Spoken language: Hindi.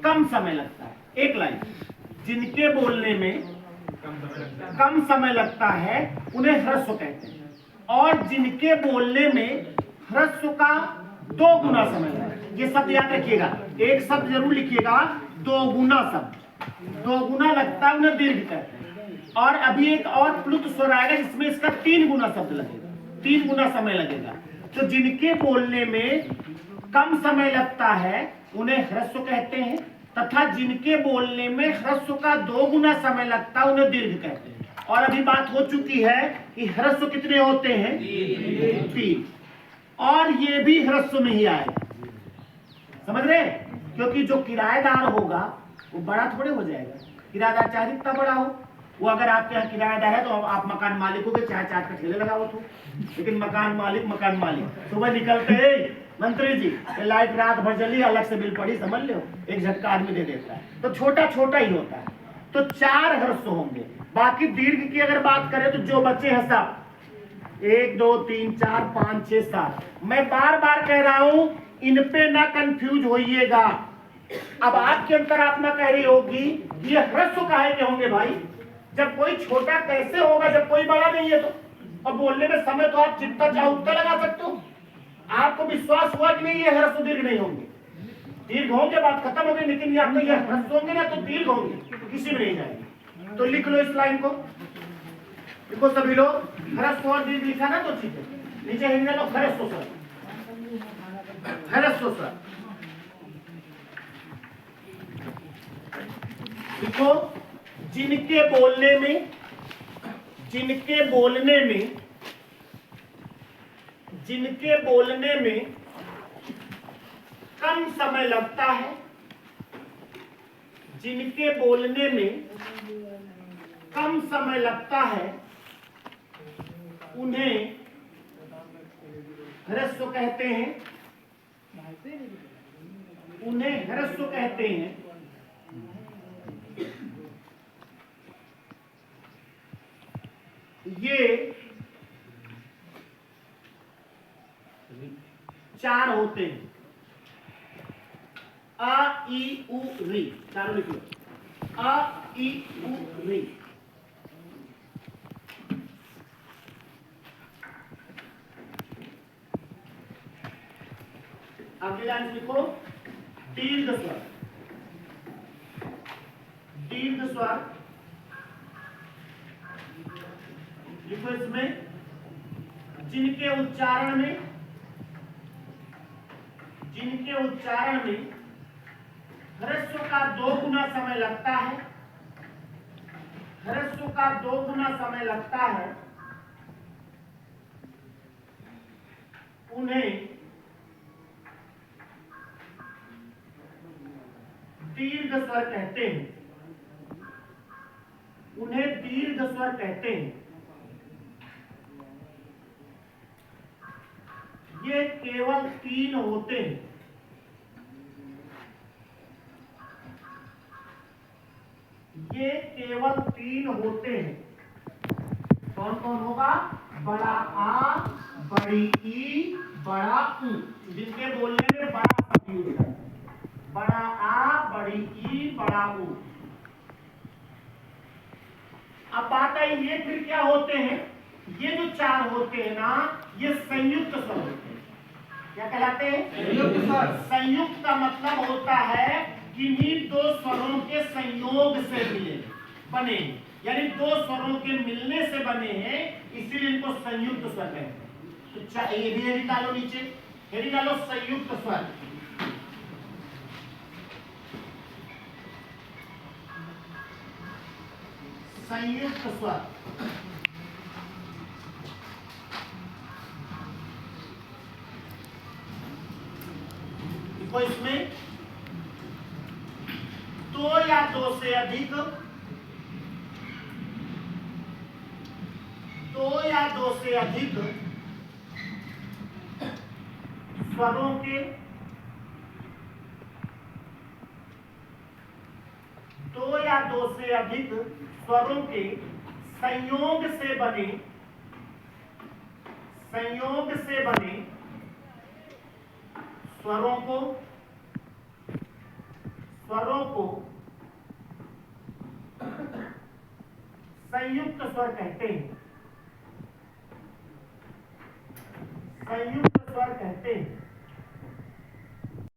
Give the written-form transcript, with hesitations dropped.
कम समय लगता है। एक लाइन, जिनके बोलने में कम समय लगता है उन्हें ह्रस्व कहते हैं, और जिनके बोलने में ह्रस्व का 2 गुना समय लगता है। ये शब्द याद रखिएगा, एक शब्द जरूर लिखिएगा, 2 गुना शब्द, 2 गुना लगता है उन्हें दीर्घ कहते हैं। और अभी एक और प्लुत स्वर आएगा जिसमें इसका 3 गुना शब्द लगेगा, 3 गुना समय लगेगा। तो जिनके बोलने में कम समय लगता है उन्हें ह्रस्व कहते हैं, तथा जिनके बोलने में ह्रस्व का 2 गुना समय लगता है उन्हें दीर्घ कहते हैं। और अभी बात हो चुकी है कि ह्रस्व कितने होते हैं? 3। और ये भी ह्रस्व में ही आएगा, समझ रहे? क्योंकि जो किराएदार होगा वो बड़ा थोड़े हो जाएगा। किराएदार चाहे जितना बड़ा हो, वो अगर आपके यहाँ किराएदार है तो आप मकान मालिक हो गए, चाहे चाट का ठेले लगाओ तो, लेकिन मकान मालिक सुबह निकलते ही मंत्री जी लाइट रात भर जली, अलग से बिल पड़ी, समझ लो, एक झटका आदमी दे देता है। तो छोटा छोटा ही होता है। तो 4 ह्रस्व होंगे। बाकी दीर्घ की अगर बात करें तो जो बचे हैं सब 1 2 3 4 5 6 7। मैं बार बार कह रहा हूं, इन पे ना कंफ्यूज होइएगा। अब आपके अंतरात्मा कह रही होगी ये ह्रस्व काहे के होंगे भाई? जब कोई छोटा कैसे होगा जब कोई बड़ा नहीं है तो? और बोलने में समय तो आप जितना चाहो उतना लगा सकते हो। आपको विश्वास हुआ कि नहीं ये ह्रस्व दीर्घ नहीं होंगे? दीर्घ होंगे, बात खत्म हो गई। लेकिन या तो ये ह्रस्व होंगे ना तो दीर्घ होंगे, किसी में नहीं जाएंगे। तो लिख लो इस लाइन को, देखो सभी लोग, ह्रस्व और दीर्घ लिखा ना तो ठीक है। नीचे हिंदी लो, ह्रस्व सर, ह्रस्व सर देखो। जिनके बोलने में कम समय लगता है, जिनके बोलने में कम समय लगता है उन्हें ह्रस्व कहते हैं, उन्हें ह्रस्व कहते हैं। ये 4 होते हैं, अ ई उ री, चारों लिख लो, अ ई उ री। अगली लाइन लिखो, दीर्घ स्वर, दीर्घ स्वर लिखो इसमें, जिनके उच्चारण में ह्रस्व का 2 गुना समय लगता है, ह्रस्व का 2 गुना समय लगता है, उन्हें दीर्घ स्वर कहते हैं, उन्हें दीर्घ स्वर कहते हैं। ये केवल 3 होते हैं, ये केवल 3 होते हैं। कौन कौन होगा? बड़ा आ, बड़ी ई, बड़ा ऊ। जिनके बोलने में बड़ा शब्द यूज है, बड़ा आ, बड़ी ई, बड़ा ऊ। अब बात आई ये फिर क्या होते हैं? ये जो 4 होते हैं ना, ये संयुक्त स्वर होते हैं। क्या कहलाते हैं? संयुक्त स्वर। संयुक्त का मतलब होता है किन्हीं 2 स्वरों के संयोग से मिले बने, यानी 2 स्वरों के मिलने से बने हैं, इसीलिए इनको संयुक्त स्वर कहते हैं। तो ये भी हेडिंग डालो, नीचे हेडिंग डालो संयुक्त स्वर। संयुक्त स्वर देखो, इसमें 2 या 2 से अधिक, 2 या 2 से अधिक स्वरों के, 2 या 2 से अधिक स्वरों के संयोग से बने स्वरों स्वरों को संयुक्त स्वर कहते हैं। संयुक्त स्वर कहते हैं।